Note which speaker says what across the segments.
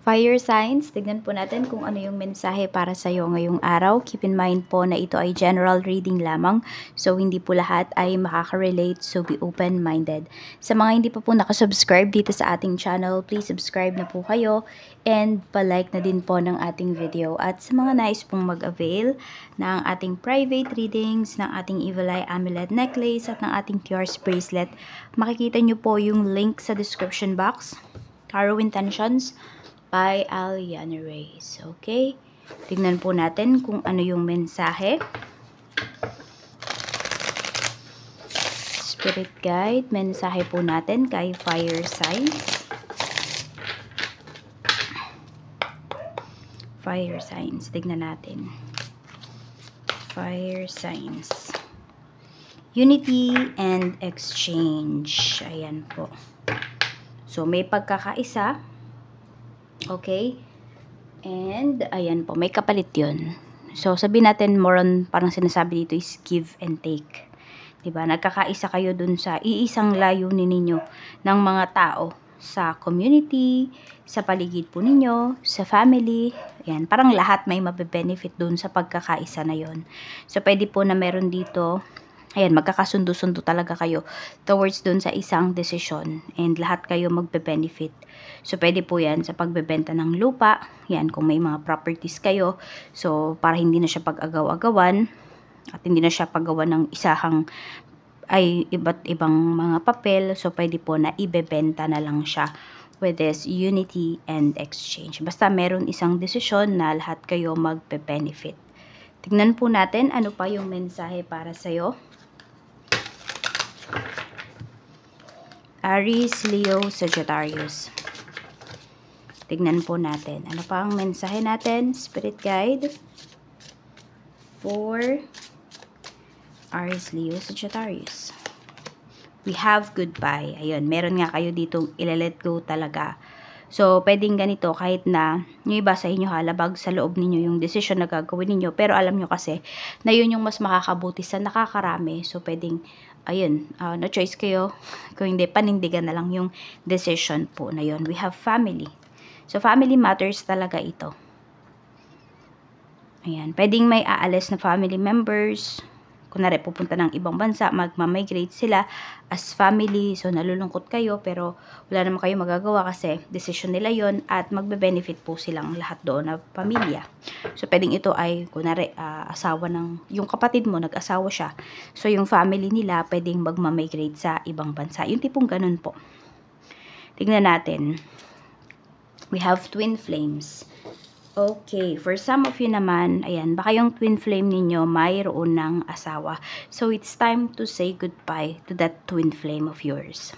Speaker 1: Fire signs, tignan po natin kung ano yung mensahe para sa iyo ngayong araw. Keep in mind po na ito ay general reading lamang. So, hindi po lahat ay makaka-relate. So, be open-minded. Sa mga hindi pa po nakasubscribe dito sa ating channel, please subscribe na po kayo. And palike na din po ng ating video. At sa mga nais pong mag-avail ng ating private readings, ng ating Evil Eye Amulet Necklace at ng ating Tears Bracelet, makikita nyo po yung link sa description box. Tarot Intentions by Aliana Reyes. Okay? Tignan po natin kung ano yung mensahe. Spirit Guide, mensahe po natin kay Fire Signs. Fire Signs, tignan natin. Fire Signs. Unity and exchange. Ayan po. So, may pagkakaisa. Okay? And, ayan po, may kapalit yun. So, sabihin natin more on, parang sinasabi dito is give and take. Diba? Nagkakaisa kayo dun sa iisang layunin ninyo ng mga tao sa community, sa paligid po ninyo, sa family. Ayan, parang lahat may mabe-benefit dun sa pagkakaisa na yon. So, pwede po na meron dito, ayan, magkakasundo-sundo talaga kayo towards dun sa isang desisyon. And lahat kayo magbe-benefit. So, pwede po yan sa pagbebenta ng lupa. Yan, kung may mga properties kayo. So, para hindi na siya pag-agaw-agawan. At hindi na siya paggawa ng isahang ay iba't ibang mga papel. So, pwede po na ibebenta na lang siya with this unity and exchange. Basta meron isang desisyon na lahat kayo magbe-benefit. Tignan po natin ano pa yung mensahe para sa'yo. Aries, Leo, Sagittarius. Tignan po natin. Ano pa ang mensahe natin? Spirit Guide for Aries, Leo, Sagittarius. We have goodbye. Ayun, meron nga kayo ditong ilalet go talaga. So, pwedeng ganito kahit na yung iba sa inyo halabag sa loob ninyo yung decision na gagawin ninyo. Pero alam nyo kasi na yun yung mas makakabuti sa nakakarami. So, pwedeng, ayun, no choice kayo. Kung hindi, panindigan na lang yung decision po na yun. We have family. So, family matters talaga ito. Ayan. Pwedeng may aalis na family members. Kunwari, pupunta ng ibang bansa, magmamigrate sila as family. So, nalulungkot kayo, pero wala naman kayo magagawa kasi decision nila yon at magbe-benefit po silang lahat doon na pamilya. So, pwedeng ito ay, kunwari, asawa ng, yung kapatid mo, nag-asawa siya. So, yung family nila, pwedeng magmamigrate sa ibang bansa. Yung tipong ganun po. Tingnan natin. We have twin flames. Okay, for some of you naman, ayan, baka yung twin flame ninyo mayroon ng asawa. So, it's time to say goodbye to that twin flame of yours.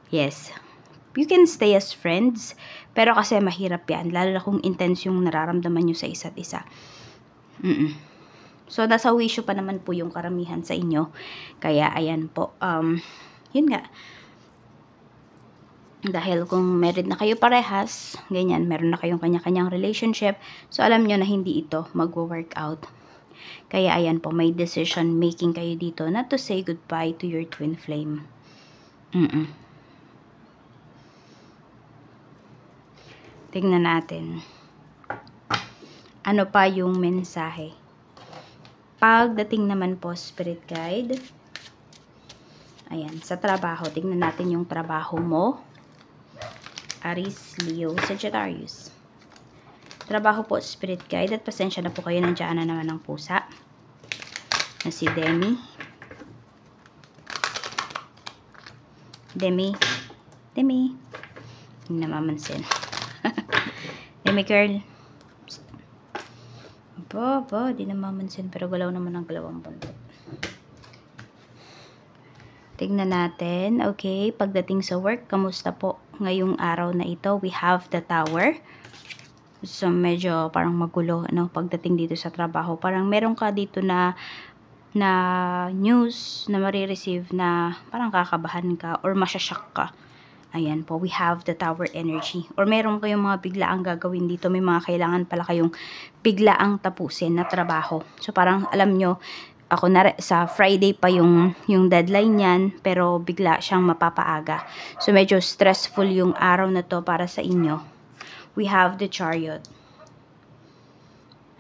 Speaker 1: Yes, you can stay as friends, pero kasi mahirap yan, lalo na kung intense yung nararamdaman nyo sa isa't isa. So, nasa wisyo pa naman po yung karamihan sa inyo. Kaya, ayan po, yun nga. Dahil kung married na kayo parehas, ganyan, meron na kayong kanya-kanyang relationship, so alam nyo na hindi ito mag-work out. Kaya ayan po, may decision making kayo dito na to say goodbye to your twin flame. Tingnan natin. Ano pa yung mensahe? Pagdating naman po, Spirit Guide. Ayan, sa trabaho, tingnan natin yung trabaho mo. Aries, Leo, Sagittarius. Trabaho po, Spirit Guide. At pasensya na po kayo, nandiyan na naman ng pusa. Na si Demi. Demi. Hindi namamansin. Demi girl. Ba, di namamansin. Pero galaw naman ang galawang bundok. Tignan natin. Okay, pagdating sa work, kamusta po ngayong araw na ito? We have the Tower. So, medyo parang magulo, no? Pagdating dito sa trabaho. Parang meron ka dito na news na marireceive na parang kakabahan ka or masyashock ka. Ayan po, we have the Tower energy. Or meron kayong mga biglaang gagawin dito. May mga kailangan pala kayong biglaang tapusin na trabaho. So, parang alam nyo, ako na sa Friday pa yung deadline niyan, pero bigla siyang mapapaaga. So medyo stressful yung araw na to para sa inyo. we have the Chariot.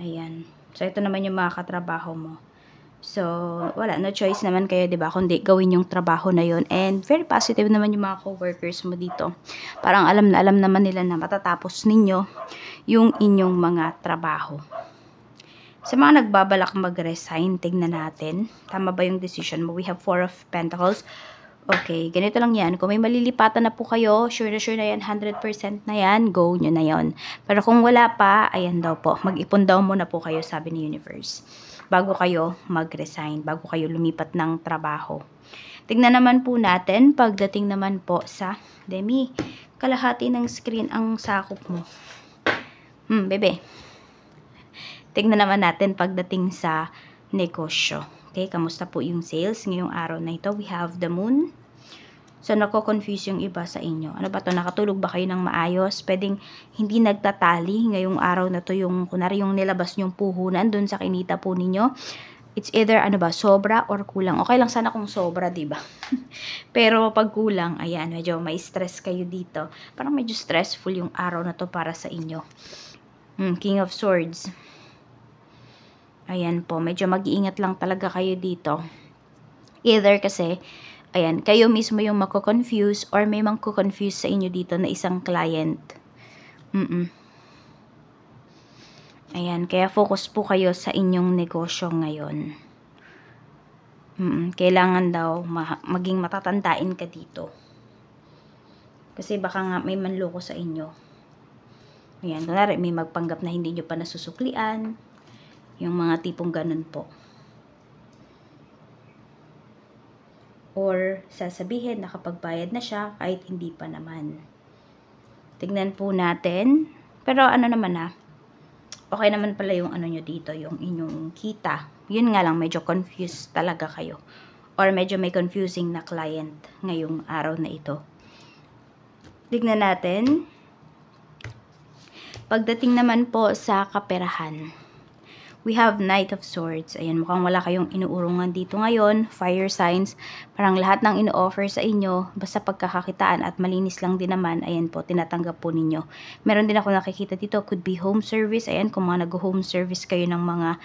Speaker 1: Ayan. So, ito naman yung mga katrabaho mo. So, wala. No choice naman kayo, diba? Kundi gawin yung trabaho na yun. And very positive naman yung mga co-workers mo dito. Parang alam na alam naman nila na matatapos ninyo yung inyong mga trabaho. Sa mga nagbabalak mag-resign, tignan natin. Tama ba yung decision mo? We have 4 of Pentacles. Okay, ganito lang yan. Kung may malilipatan na po kayo, sure na yan, 100% na yan, go nyo na yon. Pero kung wala pa, ayan daw po, mag-ipon daw muna po kayo, sabi ni Universe, bago kayo mag-resign, bago kayo lumipat ng trabaho. Tignan naman po natin, pagdating naman po sa, Demi, kalahati ng screen ang sakop mo. Bebe. Tignan naman natin pagdating sa negosyo. Okay, kamusta po yung sales ngayong araw na ito? We have the moon. So, nako-confuse yung iba sa inyo. Ano ba to? Nakatulog ba kayo ng maayos? Pwedeng hindi nagtatali ngayong araw na to yung, kunwari yung nilabas nyong puhunan dun sa kinita po ninyo. It's either, ano ba, sobra or kulang. Okay lang sana kung sobra, diba? Pero pag kulang, ayan, medyo may stress kayo dito. Parang medyo stressful yung araw na to para sa inyo. King of Swords. Ayan po, medyo mag-iingat lang talaga kayo dito. Either kasi, ayan, kayo mismo yung mako-confuse or may mako-confuse sa inyo dito na isang client. Ayan, kaya focus po kayo sa inyong negosyo ngayon. Kailangan daw maging matatandain ka dito. Kasi baka nga may manloko sa inyo. Ayan, kunwari may magpanggap na hindi nyo pa nasusuklian. Yung mga tipong ganun po. Or sasabihin na kapag bayad na siya, kahit hindi pa naman. Tignan po natin. Pero ano naman okay naman pala yung ano nyo dito, yung inyong kita. Yun nga lang, medyo confused talaga kayo. Or medyo may confusing na client ngayong araw na ito. Tignan natin. Pagdating naman po sa kaperahan. We have Knight of Swords. Ayan, mukhang wala kayong inuurungan dito ngayon. Fire signs. Parang lahat ng ino-offer sa inyo, basta pagkakakitaan at malinis lang din naman, ayan po, tinatanggap po ninyo. Meron din ako nakikita dito, could be home service. Ayan, kung mga nag-home service kayo ng mga,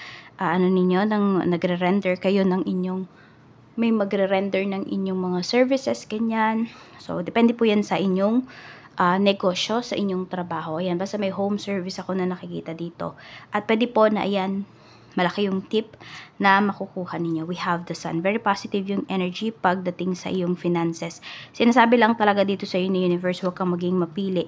Speaker 1: nagre-render kayo ng inyong, may magre-render ng inyong mga services, ganyan. So, depende po yan sa inyong negosyo, sa inyong trabaho. Ayan, basta may home service ako na nakikita dito. At pwede po na ayan, malaki yung tip na makukuha ninyo. We have the Sun. Very positive yung energy pagdating sa iyong finances. Sinasabi lang talaga dito sa iyo ni Universe, huwag kang maging mapili.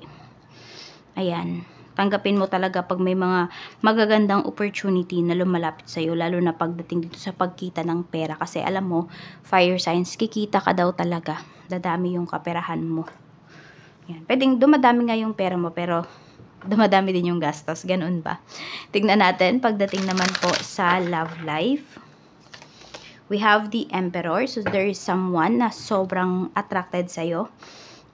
Speaker 1: Ayan. Tanggapin mo talaga pag may mga magagandang opportunity na lumalapit sa iyo, lalo na pagdating dito sa pagkita ng pera. Kasi alam mo, fire signs, kikita ka daw talaga. Dadami yung kaperahan mo. Yan. Pwedeng dumadami nga yung pera mo, pero dumadami din yung gastos. Ganun ba? Tignan natin, pagdating naman po sa love life. We have the Emperor. So, there is someone na sobrang attracted sa'yo.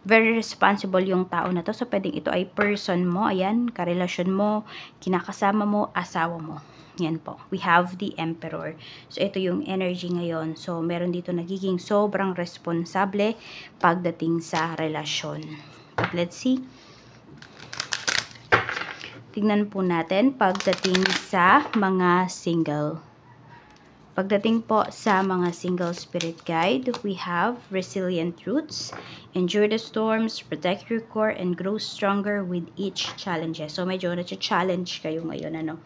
Speaker 1: Very responsible yung tao na to. So, pwedeng ito ay person mo. Ayan, karelasyon mo, kinakasama mo, asawa mo. Yan po. We have the Emperor. So, ito yung energy ngayon. So, meron dito nagiging sobrang responsable pagdating sa relasyon. But let's see. Tignan po natin pagdating sa mga single. Pagdating po sa mga single spirit guide, we have resilient roots, endure the storms, protect your core, and grow stronger with each challenge. So, medyo na-challenge kayo ngayon, ano?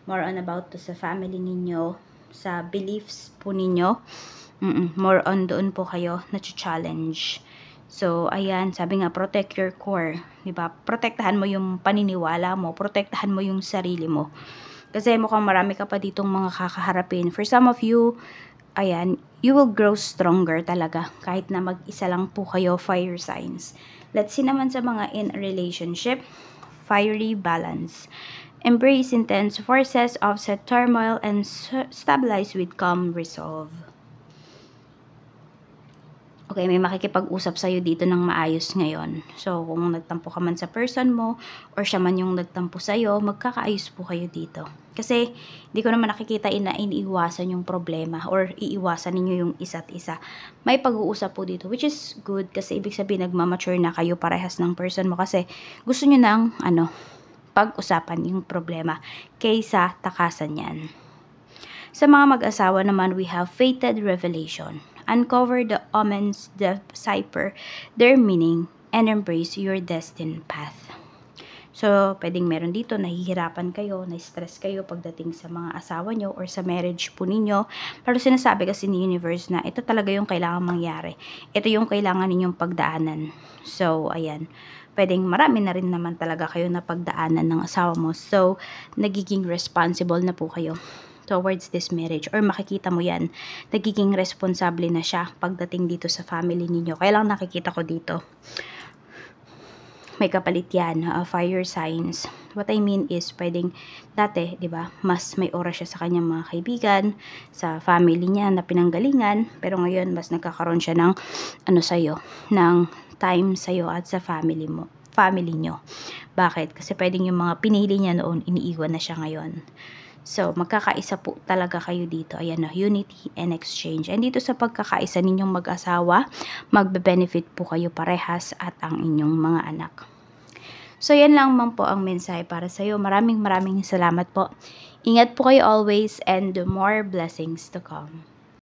Speaker 1: More on about to sa family ninyo, sa beliefs po ninyo. More on doon po kayo na-challenge. So, ayan, sabi nga, protect your core. Diba? Protektahan mo yung paniniwala mo, protektahan mo yung sarili mo. Kasi mukhang marami ka pa ditong mga kakaharapin. For some of you, ayan, you will grow stronger talaga. Kahit na mag-isa lang po kayo, fire signs. Let's see naman sa mga in a relationship. Fiery balance. Embrace intense forces, offset turmoil, and stabilize with calm resolve. Okay, may makikipag-usap sa'yo dito ng maayos ngayon. So, kung nagtampo ka man sa person mo or siya man yung nagtampo sa'yo, magkakaayos po kayo dito. Kasi, hindi ko naman nakikita na iniiwasan yung problema or iiwasan ninyo yung isa't isa. May pag-uusap po dito, which is good kasi ibig sabihin nagmamature na kayo parehas ng person mo kasi gusto nyo ng, pag-usapan yung problema kaysa takasan yan. Sa mga mag-asawa naman, we have fated revelation. Uncover the omens, decipher their meaning, and embrace your destined path. So, pwedeng meron dito, nahihirapan kayo, na-stress kayo pagdating sa mga asawa nyo or sa marriage po ninyo. Pero sinasabi kasi ni universe na ito talaga yung kailangan mangyari. Ito yung kailangan ninyong pagdaanan. So, ayan. Pwedeng marami na rin naman talaga kayo na pagdaanan ng asawa mo. So, nagiging responsible na po kayo towards this marriage or makikita mo yan, nagiging responsable na siya pagdating dito sa family ninyo. Kaya lang nakikita ko dito, may kapalit yan, fire signs. What I mean is, pwedeng dati, di ba, mas may oras siya sa kanyang mga kaibigan, sa family niya na pinanggalingan, pero ngayon, mas nagkakaroon siya ng, sa'yo, ng time sa'yo at sa family nyo. Bakit? Kasi pwedeng yung mga pinili niya noon, iniiwan na siya ngayon. So, magkakaisa po talaga kayo dito. Ayan na, unity and exchange. And dito sa pagkakaisa ninyong mag-asawa, magbe-benefit po kayo parehas at ang inyong mga anak. So, yan lang man po ang mensahe para sa iyo. Maraming salamat po. Ingat po kayo always and more blessings to come.